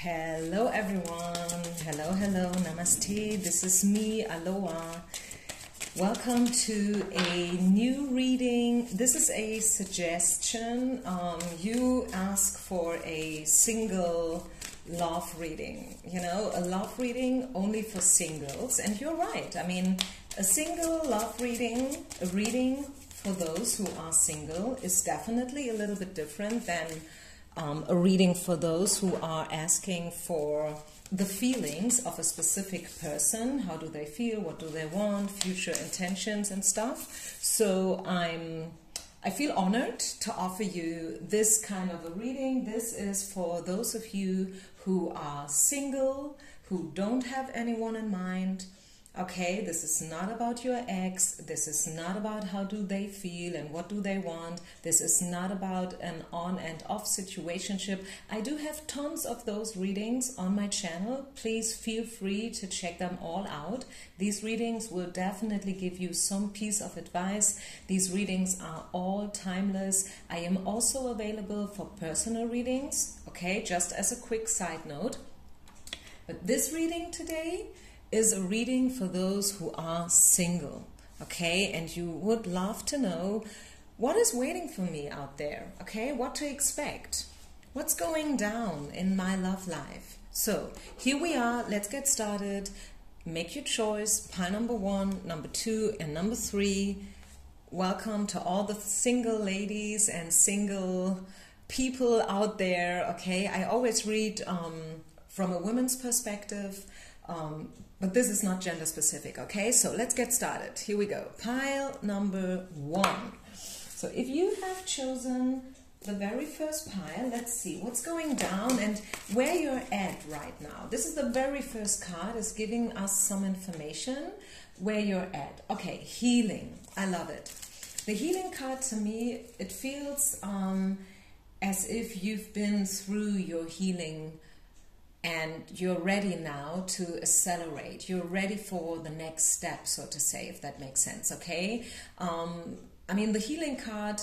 Hello everyone, hello, namaste, this is me, Aloha. Welcome to a new reading. This is a suggestion. You ask for a single love reading, a love reading only for singles, and you're right. I mean, a single love reading, a reading for those who are single is definitely a little bit different than a reading for those who are asking for the feelings of a specific person. How do they feel? What do they want? Future intentions and stuff. So I feel honored to offer you this kind of a reading. This is for those of you who are single, who don't have anyone in mind. Okay, this is not about your ex. This is not about how do they feel and what do they want. This is not about an on and off situationship. I do have tons of those readings on my channel. Please feel free to check them all out. These readings will definitely give you some piece of advice. These readings are all timeless. I am also available for personal readings, okay, just as a quick side note. But this reading today is a reading for those who are single, okay? And you would love to know what is waiting for me out there, okay? What to expect, what's going down in my love life. So here we are, let's get started. Make your choice, pile number 1, number 2, and number 3. Welcome to all the single ladies and single people out there, okay? I always read from a woman's perspective, but this is not gender specific, okay? So let's get started. Here we go. Pile number 1. So if you have chosen the very first pile, let's see what's going down and where you're at right now. This is the very first card, is giving us some information where you're at. Okay, healing. I love it. The healing card, to me, it feels as if you've been through your healing and you're ready now to accelerate. You're ready for the next step, so to say, if that makes sense, okay? I mean, the healing card,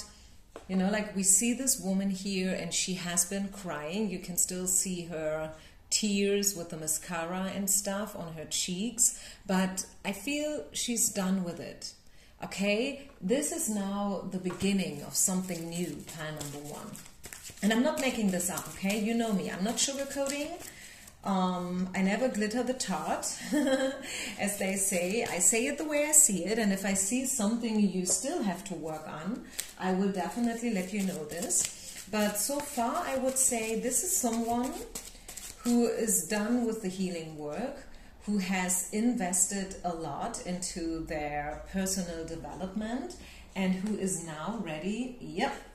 like we see this woman here and she has been crying. You can still see her tears with the mascara and stuff on her cheeks, but I feel she's done with it, okay? This is now the beginning of something new, pile number 1. And I'm not making this up, okay? You know me, I'm not sugarcoating. I never glitter the tart, as they say. I say it the way I see it, and if I see something you still have to work on, I will definitely let you know this. But so far, I would say this is someone who is done with the healing work, who has invested a lot into their personal development, and who is now ready,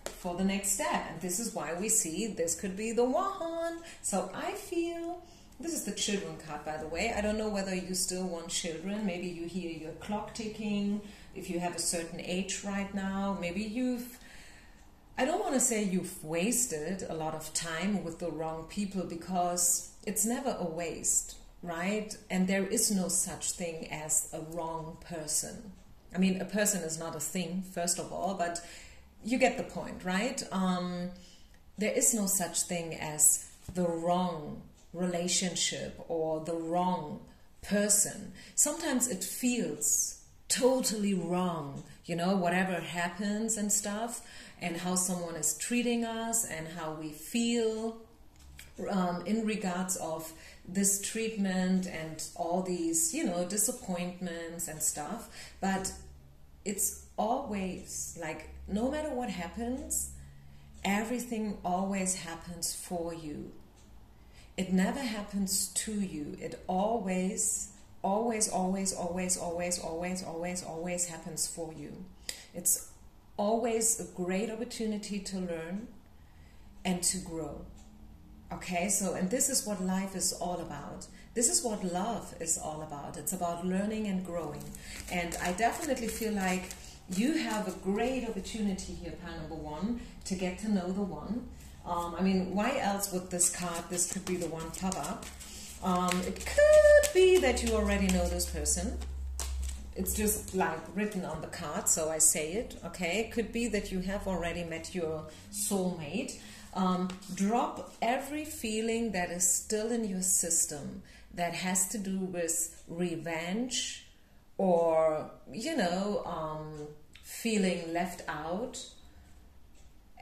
for the next step. And this is why we see this could be the one. So I feel, this is the children card, by the way. I don't know whether you still want children. Maybe you hear your clock ticking. If you have a certain age right now, maybe I don't want to say you've wasted a lot of time with the wrong people, because it's never a waste, right? And there is no such thing as a wrong person. I mean, a person is not a thing, first of all, but you get the point, right? There is no such thing as the wrong relationship or the wrong person. Sometimes it feels totally wrong, whatever happens and stuff, and how someone is treating us and how we feel in regards of this treatment and all these, disappointments and stuff. But it's always like, no matter what happens, everything always happens for you. It never happens to you. It always happens for you. It's always a great opportunity to learn and to grow. Okay, so, and this is what life is all about. This is what love is all about. It's about learning and growing. And I definitely feel like you have a great opportunity here, pile number 1, to get to know the one. I mean, why else would this card, this could be the one, pop up? It could be that you already know this person. It's just like written on the card, so I say it, okay? It could be that you have already met your soulmate. Drop every feeling that is still in your system that has to do with revenge or, feeling left out,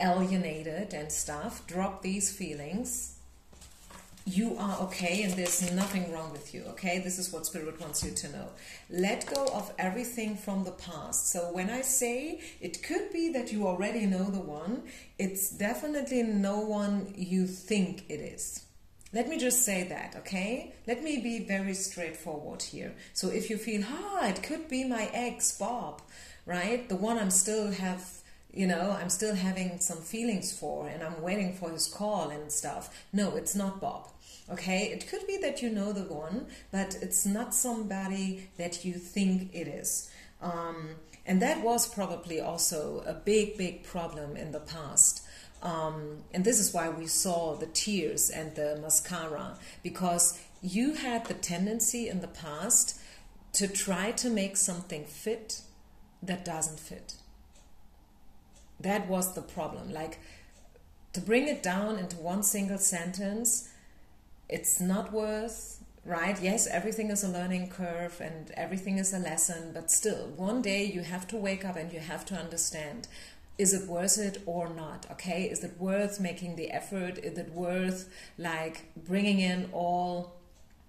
alienated and stuff. Drop these feelings. You are okay and there's nothing wrong with you, okay? This is what Spirit wants you to know. Let go of everything from the past. So when I say it could be that you already know the one, it's definitely no one you think it is. Let me just say that, okay? Let me be very straightforward here. So if you feel, it could be my ex, Bob, right? The one I'm still having some feelings for and I'm waiting for his call and stuff. No, it's not Bob. Okay, it could be that you know the one, but it's not somebody that you think it is. And that was probably also a big problem in the past. And this is why we saw the tears and the mascara, because you had the tendency in the past to try to make something fit that doesn't fit. That was the problem. Like, to bring it down into one single sentence, it's not worth, right? Yes, everything is a learning curve and everything is a lesson, but still, one day you have to wake up and you have to understand, is it worth it or not? Okay, is it worth making the effort? Is it worth like bringing in all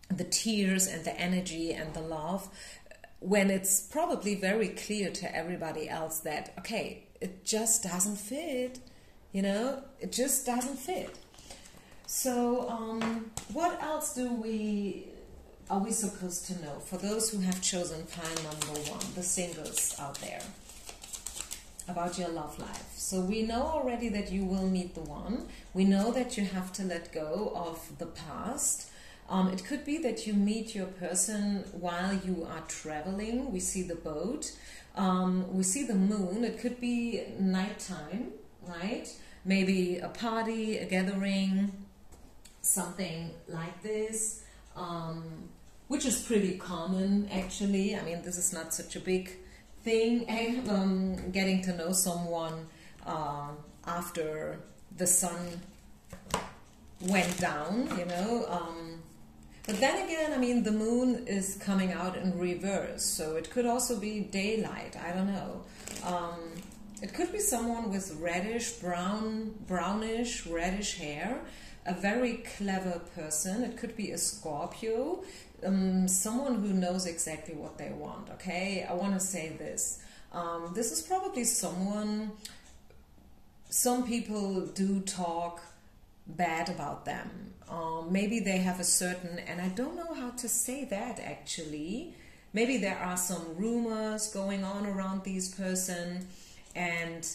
the tears and the energy and the love when it's probably very clear to everybody else that, okay, it just doesn't fit, it just doesn't fit. So what else are we supposed to know for those who have chosen pile number 1, the singles out there, about your love life? So we know already that you will meet the one. We know that you have to let go of the past. It could be that you meet your person while you are traveling. We see the boat. We see the moon. It could be nighttime, right? Maybe a party, a gathering, something like this, which is pretty common actually. I mean, this is not such a big thing, getting to know someone after the sun went down, but then again, I mean, the moon is coming out in reverse, so it could also be daylight. I don't know. It could be someone with brownish, reddish hair, a very clever person. It could be a Scorpio, someone who knows exactly what they want, okay? I want to say this. This is probably someone, some people do talk bad about them. Maybe they have a certain, and I don't know how to say that actually. Maybe there are some rumors going on around this person, and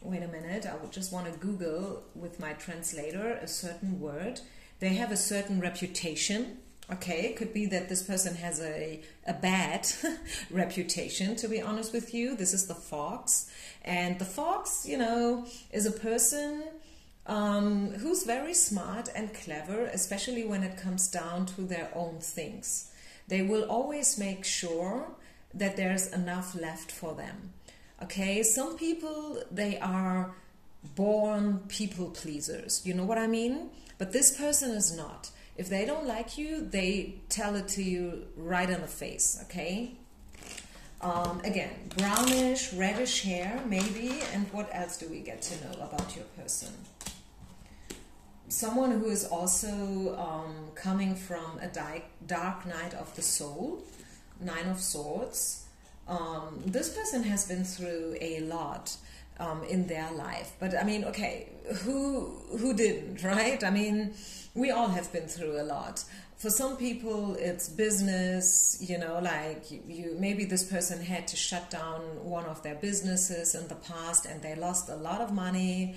wait a minute, I would just want to Google with my translator a certain word. They have a certain reputation. Okay, it could be that this person has a bad reputation, to be honest with you. This is the fox. And the fox, is a person who's very smart and clever, especially when it comes down to their own things. They will always make sure that there's enough left for them. Okay, some people, they are born people pleasers. You know what I mean? But this person is not. If they don't like you, they tell it to you right in the face, okay? Again, brownish, reddish hair, maybe. And what else do we get to know about your person? Someone who is also coming from a dark night of the soul, 9 of Swords. This person has been through a lot in their life. But I mean, okay, who didn't, right? I mean, we all have been through a lot. For some people, it's business, like maybe this person had to shut down one of their businesses in the past and they lost a lot of money.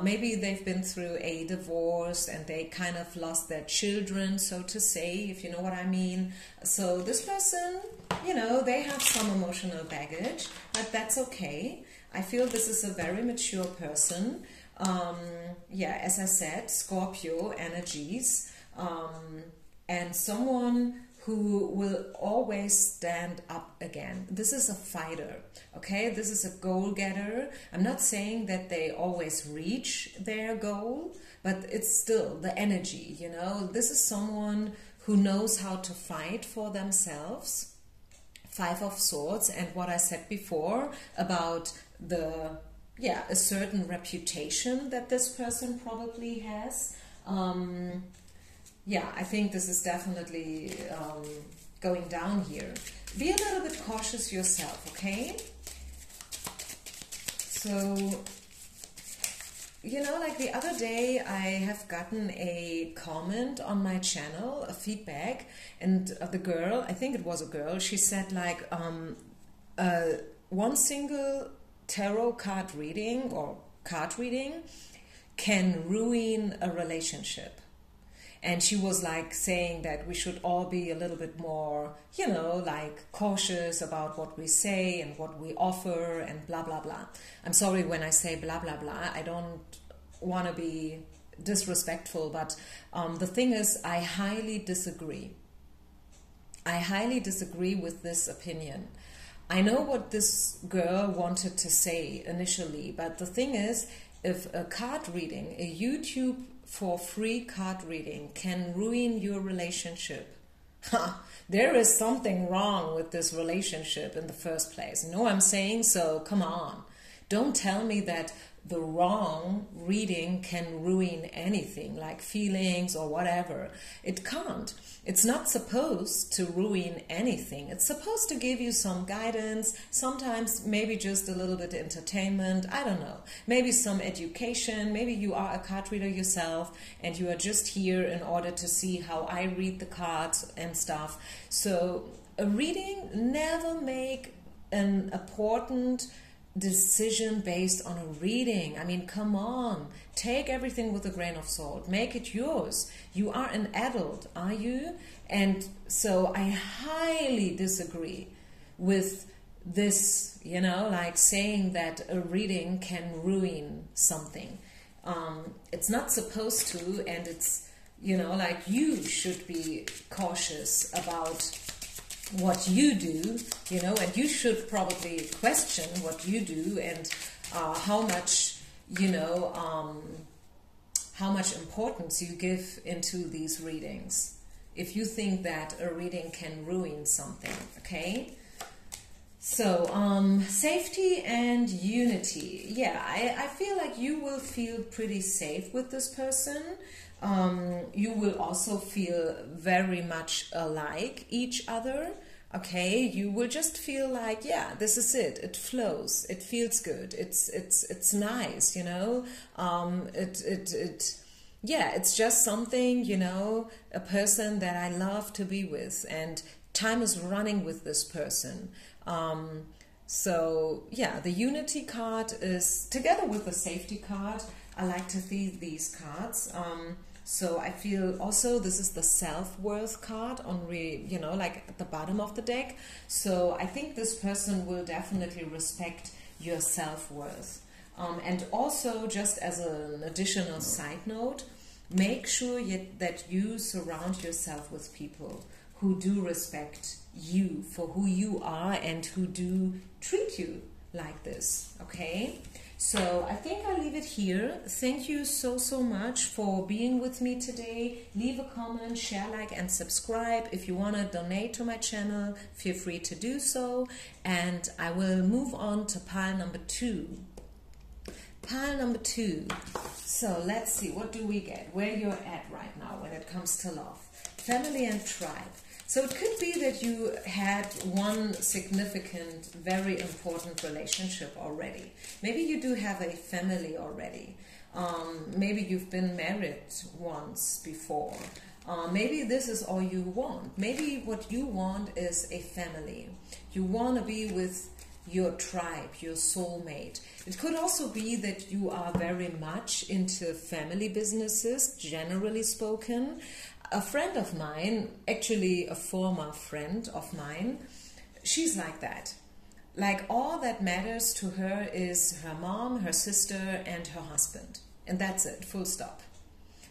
Maybe they've been through a divorce and they kind of lost their children, so to say, if you know what I mean. So this person, they have some emotional baggage, but that's okay. I feel this is a very mature person. Yeah, as I said, Scorpio energies, and someone who will always stand up again. This is a fighter, okay? This is a goal-getter. I'm not saying that they always reach their goal, but it's still the energy, you know? This is someone who knows how to fight for themselves. Five of Swords, and what I said before about a certain reputation that this person probably has. I think this is definitely going down here. Be a little bit cautious yourself, okay? So, you know, like the other day I have gotten a comment on my channel, a feedback, and the girl, I think it was a girl, she said like one single tarot card reading or card reading can ruin a relationship. And she was like saying that we should all be a little bit more, you know, like cautious about what we say and what we offer and blah, blah, blah. I'm sorry when I say blah, blah, blah. I don't want to be disrespectful, but the thing is, I highly disagree. I highly disagree with this opinion. I know what this girl wanted to say initially, but the thing is, if a card reading, a YouTube for free card reading can ruin your relationship, there is something wrong with this relationship in the first place. You know what I'm saying? So come on. Don't tell me that the wrong reading can ruin anything, like feelings or whatever. It can't. It's not supposed to ruin anything. It's supposed to give you some guidance, sometimes maybe just a little bit of entertainment, I don't know. Maybe some education, maybe you are a card reader yourself and you are just here in order to see how I read the cards and stuff. So a reading, never make an important decision based on a reading. I mean, come on, take everything with a grain of salt, make it yours. You are an adult, are you? And so I highly disagree with this, you know, like saying that a reading can ruin something. It's not supposed to, and it's, you know, like you should be cautious about what you do, you know, and you should probably question what you do and how much, you know, how much importance you give into these readings. If you think that a reading can ruin something, okay? So, safety and unity. Yeah, I feel like you will feel pretty safe with this person. You will also feel very much alike each other. Okay, you will just feel like, yeah, this is it. It flows. It feels good. It's nice, you know. It's just something, you know, a person that I love to be with, and time is running with this person. So yeah, the unity card is together with the safety card. I like to see these cards. So I feel also this is the self-worth card on you know, like at the bottom of the deck. So I think this person will definitely respect your self-worth. And also, just as an additional side note, make sure that you surround yourself with people who do respect you for who you are and who do treat you like this, okay? So I think I'll leave it here. Thank you so much for being with me today. Leave a comment, share, like, and subscribe. If you want to donate to my channel, feel free to do so. And I will move on to pile number 2. Pile number 2. So let's see, what do we get? Where you're at right now when it comes to love. Family and tribe. So it could be that you had one significant, very important relationship already. Maybe you do have a family already. Maybe you've been married once before. Maybe this is all you want. Maybe what you want is a family. You want to be with your tribe, your soulmate. It could also be that you are very much into family businesses, generally spoken. A friend of mine, actually a former friend of mine, she's like that. Like, all that matters to her is her mom, her sister, and her husband. And that's it, full stop.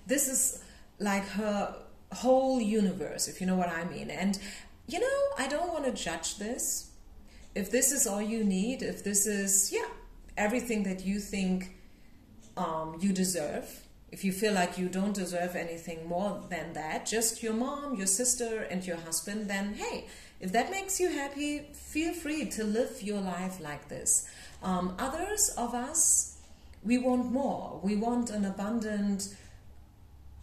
This is like her whole universe, if you know what I mean. And you know, I don't want to judge this. If this is all you need, if this is, yeah, everything that you think you deserve, if you feel like you don't deserve anything more than that, just your mom, your sister, and your husband, then hey, if that makes you happy, feel free to live your life like this. Others of us, we want more. We want an abundant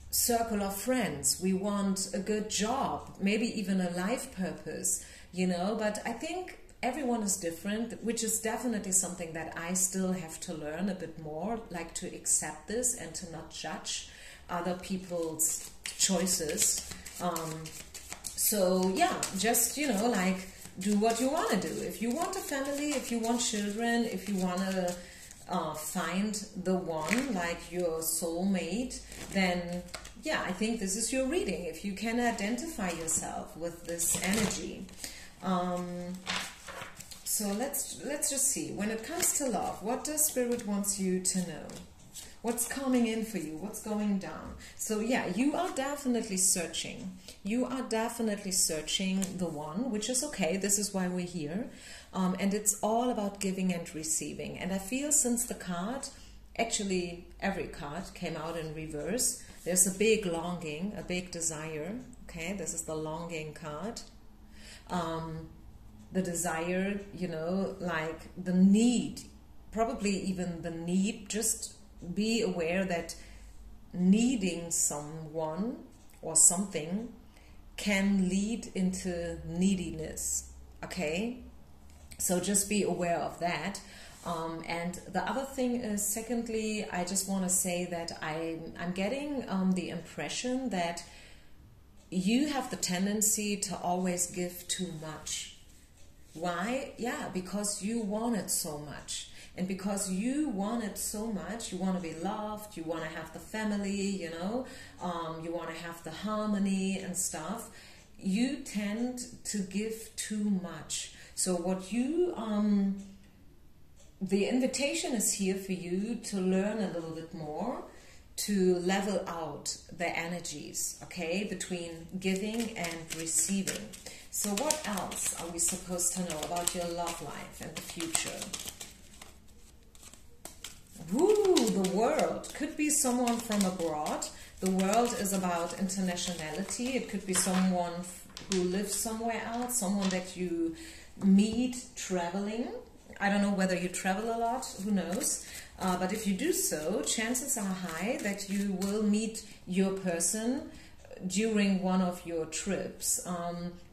circle of friends. We want a good job, maybe even a life purpose, you know. But I think everyone is different, which is definitely something that I still have to learn a bit more, like to accept this and to not judge other people's choices. So yeah, just, you know, like, do what you want to do. If you want a family, if you want children, if you want to find the one, like your soulmate, then yeah, I think this is your reading. If you can identify yourself with this energy. So let's just see. When it comes to love, what does Spirit wants you to know? What's coming in for you? What's going down? So yeah, you are definitely searching. You are definitely searching the one, which is okay. This is why we're here. And it's all about giving and receiving. And I feel since the card, actually every card came out in reverse, there's a big longing, a big desire. Okay, this is the longing card. The desire, you know, like the need, probably even the need. Just be aware that needing someone or something can lead into neediness, okay? So just be aware of that. And the other thing is, secondly, I just want to say that I'm getting the impression that you have the tendency to always give too much. Why? Yeah, because you want it so much. And because you want it so much, you want to be loved, you want to have the family, you know, you want to have the harmony and stuff, you tend to give too much. So what you, the invitation is here for you to learn a little bit more, to level out the energies, okay, between giving and receiving. So what else are we supposed to know about your love life and the future? Woo, the world. Could be someone from abroad. The world is about internationality. It could be someone who lives somewhere else, someone that you meet traveling. I don't know whether you travel a lot, who knows. But if you do so, chances are high that you will meet your person during one of your trips.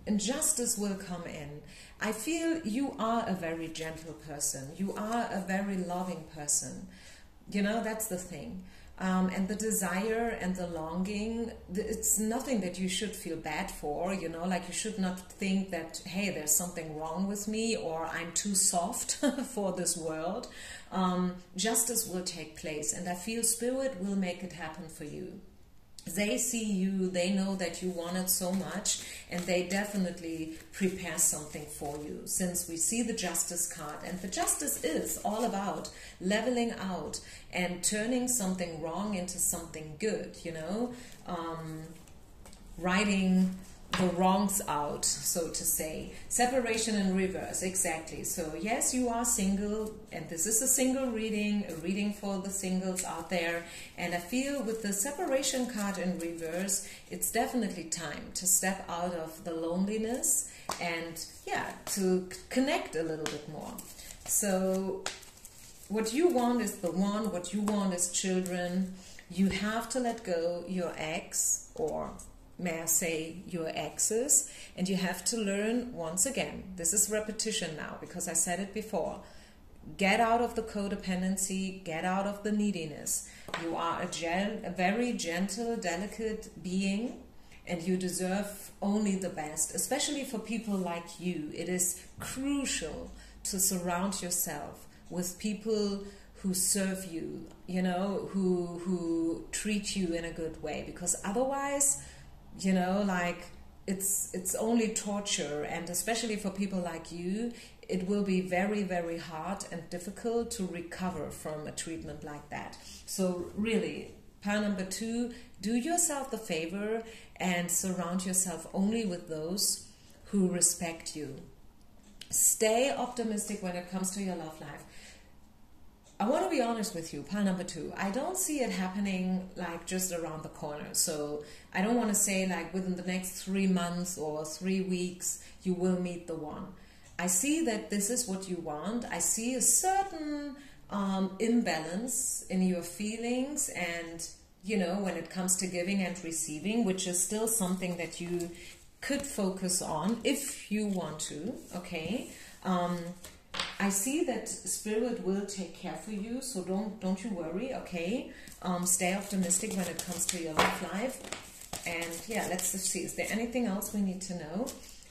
And justice will come in. I feel you are a very gentle person. You are a very loving person. You know, that's the thing. And the desire and the longing, it's nothing that you should feel bad for, you know, like you should not think that, hey, there's something wrong with me or I'm too soft for this world. Justice will take place, and I feel Spirit will make it happen for you. They see you, they know that you want it so much, and they definitely prepare something for you, since we see the Justice card. And the Justice is all about leveling out and turning something wrong into something good, you know, writing the wrongs out, so to say. Separation in reverse, exactly. So yes, you are single, and this is a single reading, a reading for the singles out there. And I feel with the separation card in reverse, it's definitely time to step out of the loneliness and yeah, to connect a little bit more. So what you want is the one, what you want is children. You have to let go your ex, or may I say your exes, and you have to learn once again, this is repetition now because I said it before, get out of the codependency, get out of the neediness. You are a very gentle, delicate being, and you deserve only the best, especially for people like you. It is crucial to surround yourself with people who serve you, you know, who treat you in a good way, because otherwise, you know, like it's only torture. And especially for people like you, it will be very, very hard and difficult to recover from a treatment like that. So really, part number 2, Do yourself the favor and surround yourself only with those who respect you. Stay optimistic when it comes to your love life. I want to be honest with you, pile number 2. I don't see it happening like just around the corner. So I don't want to say like within the next 3 months or 3 weeks you will meet the one. I see that this is what you want. I see a certain imbalance in your feelings and, you know, when it comes to giving and receiving, which is still something that you could focus on if you want to, okay? I see that Spirit will take care for you, so don't you worry, okay? Stay optimistic when it comes to your love life. And yeah, let's just see, is there anything else we need to know?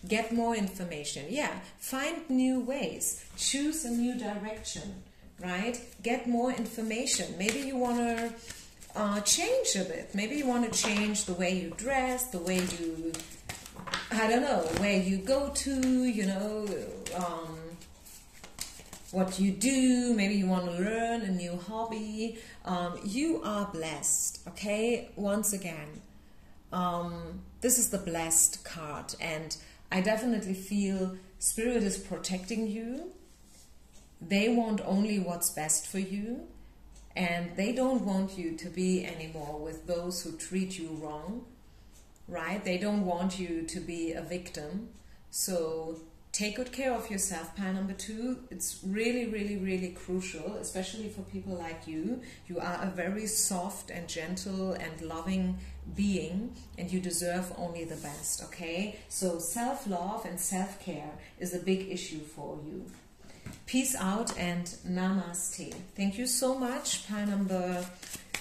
Get more information. Yeah, find new ways. Choose a new direction, right? Get more information. Maybe you want to change a bit. Maybe you want to change the way you dress, the way you, I don't know, where you go to, you know, what you do. Maybe you want to learn a new hobby. You are blessed, okay? Once again, this is the blessed card, and I definitely feel Spirit is protecting you. They want only what's best for you, and they don't want you to be anymore with those who treat you wrong, right? They don't want you to be a victim. So take good care of yourself, pile number 2. It's really, really, really crucial, especially for people like you. You are a very soft and gentle and loving being, and you deserve only the best, okay? So self-love and self-care is a big issue for you. Peace out and namaste. Thank you so much, pile number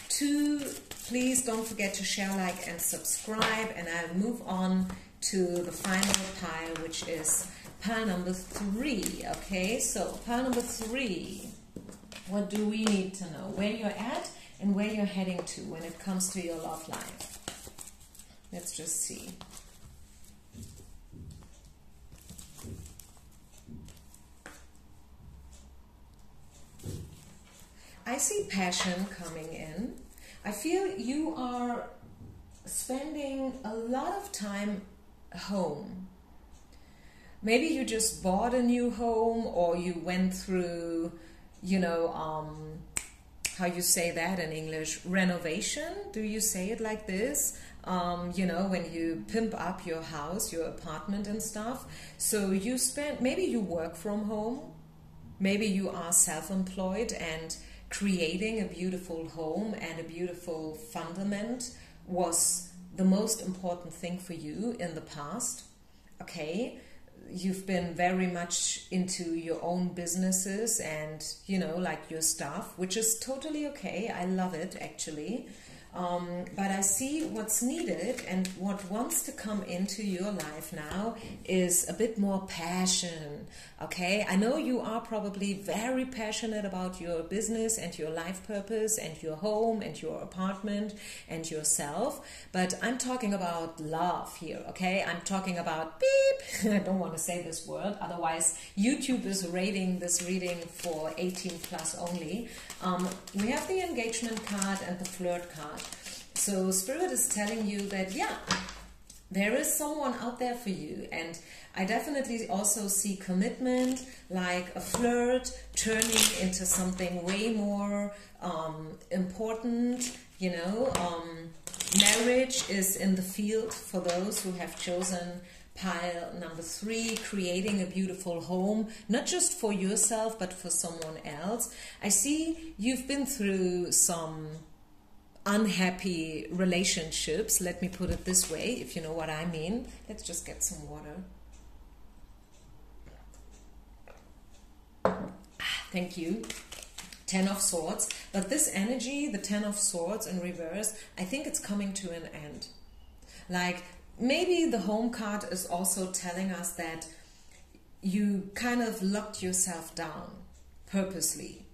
2. Please don't forget to share, like, and subscribe, and I'll move on to the final pile, which is pile number 3, okay? So pile number 3, what do we need to know? Where you're at and where you're heading to when it comes to your love life. Let's just see. I see passion coming in. I feel you are spending a lot of time home. Maybe you just bought a new home, or you went through, you know, how you say that in English, renovation? Do you say it like this? You know, when you pimp up your house, your apartment and stuff. So you spend, maybe you work from home, maybe you are self-employed, and creating a beautiful home and a beautiful fundament was the most important thing for you in the past, okay? You've been very much into your own businesses and, you know, like your stuff, which is totally okay. I love it, actually. But I see what's needed, and what wants to come into your life now is a bit more passion, okay? I know you are probably very passionate about your business and your life purpose and your home and your apartment and yourself, but I'm talking about love here, okay? I'm talking about beep. I don't want to say this word, otherwise YouTube is rating this reading for 18 plus only. We have the engagement card and the flirt card. So Spirit is telling you that, yeah, there is someone out there for you. And I definitely also see commitment, like a flirt turning into something way more important, you know. Marriage is in the field for those who have chosen pile number 3, creating a beautiful home, not just for yourself, but for someone else. I see you've been through some unhappy relationships, let me put it this way, if you know what I mean. Let's just get some water. Thank you. 10 of Swords. But this energy, the 10 of Swords in reverse, I think it's coming to an end. Like, maybe the home card is also telling us that you kind of locked yourself down purposely,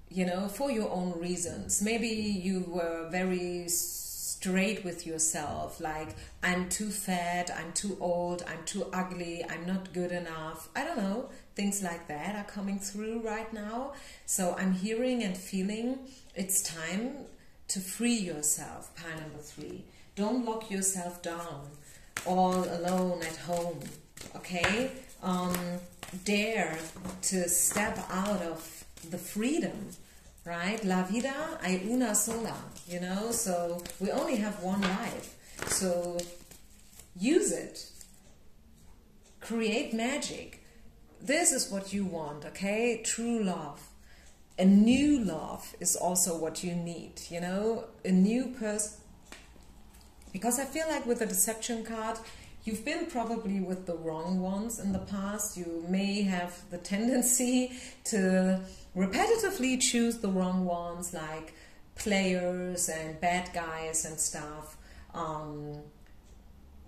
you know, for your own reasons. Maybe you were very straight with yourself, like, I'm too fat, I'm too old, I'm too ugly, I'm not good enough. I don't know, things like that are coming through right now. So I'm hearing and feeling it's time to free yourself, pile number 3. Don't lock yourself down all alone at home, okay? Dare to step out of the freedom, right? La vida hay una sola, you know? So we only have one life. So use it. Create magic. This is what you want, okay? True love. A new love is also what you need, you know? A new person. Because I feel like with the deception card, you've been probably with the wrong ones in the past. You may have the tendency to repetitively choose the wrong ones, like players and bad guys and stuff.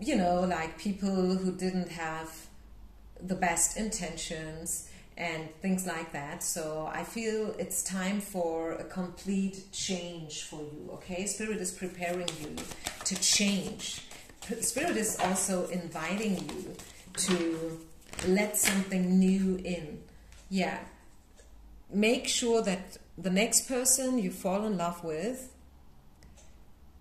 You know, like people who didn't have the best intentions and things like that. So I feel it's time for a complete change for you, okay? Spirit is preparing you to change. Spirit is also inviting you to let something new in. Yeah. Make sure that the next person you fall in love with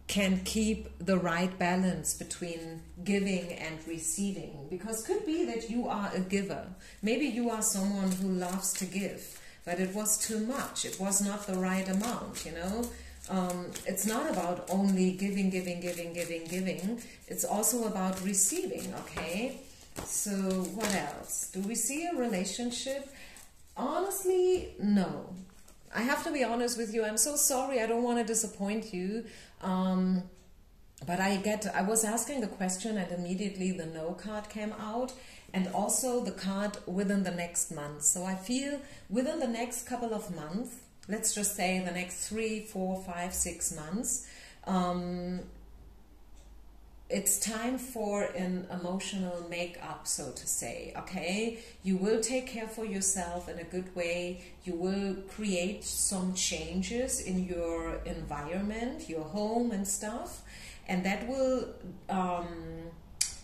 can keep the right balance between giving and receiving. Because it could be that you are a giver. Maybe you are someone who loves to give, but it was too much. It was not the right amount, you know. It's not about only giving. It's also about receiving, okay? So what else? Do we see a relationship? Honestly, no. I have to be honest with you. I'm so sorry. I don't want to disappoint you. But I was asking the question and immediately the no card came out, and also the card within the next month. So I feel within the next couple of months, let's just say the next 3, 4, 5, 6 months, it's time for an emotional make-up, so to say, okay? You will take care for yourself in a good way. You will create some changes in your environment, your home and stuff, and that will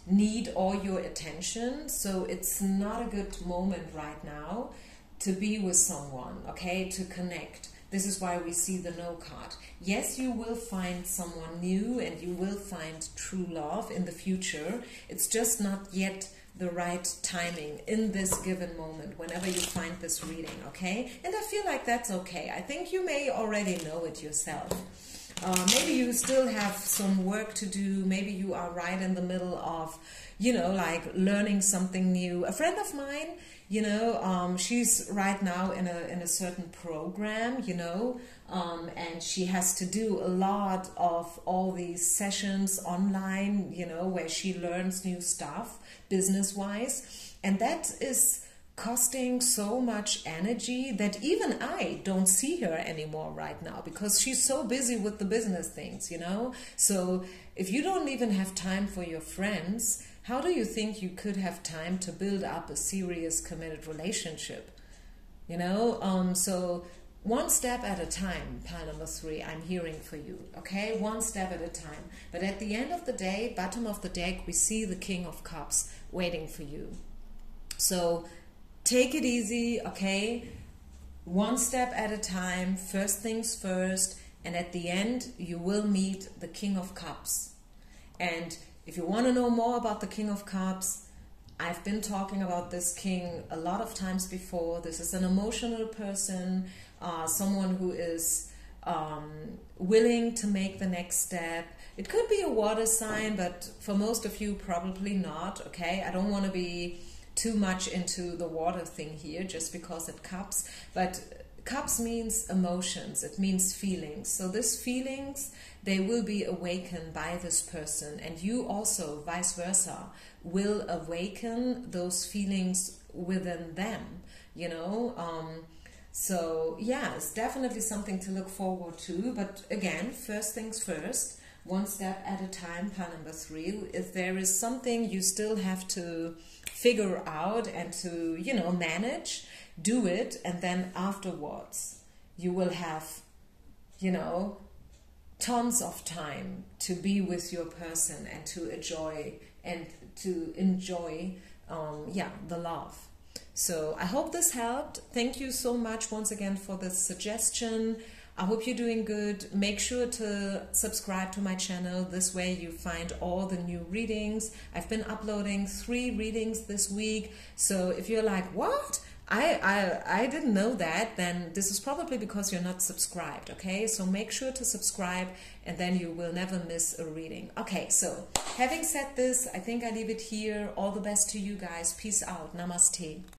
need all your attention. So it's not a good moment right now to be with someone, okay, to connect. This is why we see the no card. Yes, you will find someone new and you will find true love in the future. It's just not yet the right timing in this given moment, whenever you find this reading, okay? And I feel like that's okay. I think you may already know it yourself. Maybe you still have some work to do. Maybe you are right in the middle of, you know, like learning something new. A friend of mine, you know, she's right now in a certain program, you know, and she has to do a lot of all these sessions online, you know, where she learns new stuff business-wise, and that is costing so much energy that even I don't see her anymore right now because she's so busy with the business things, you know. So if you don't even have time for your friends, how do you think you could have time to build up a serious committed relationship? You know, so one step at a time, pile number 3, I'm hearing for you, okay? One step at a time. But at the end of the day, bottom of the deck, we see the King of Cups waiting for you. So take it easy, okay? One step at a time, first things first, and at the end, you will meet the King of Cups. And if you want to know more about the King of Cups, I've been talking about this king a lot of times before. This is an emotional person, someone who is willing to make the next step. It could be a water sign, but for most of you, probably not, okay? I don't want to be too much into the water thing here just because it cups, but cups means emotions, it means feelings. So these feelings, they will be awakened by this person, and you also, vice versa, will awaken those feelings within them, you know. So yeah, it's definitely something to look forward to, but again, first things first, one step at a time, pile number 3. If there is something you still have to figure out and to, you know, manage, do it, and then afterwards you will have, you know, tons of time to be with your person and to enjoy the love. So I hope this helped. Thank you so much once again for this suggestion. I hope you're doing good. Make sure to subscribe to my channel. This way you find all the new readings. I've been uploading 3 readings this week. So if you're like, what? I didn't know that, then this is probably because you're not subscribed, okay? So make sure to subscribe and then you will never miss a reading. Okay, so having said this, I think I leave it here. All the best to you guys. Peace out. Namaste.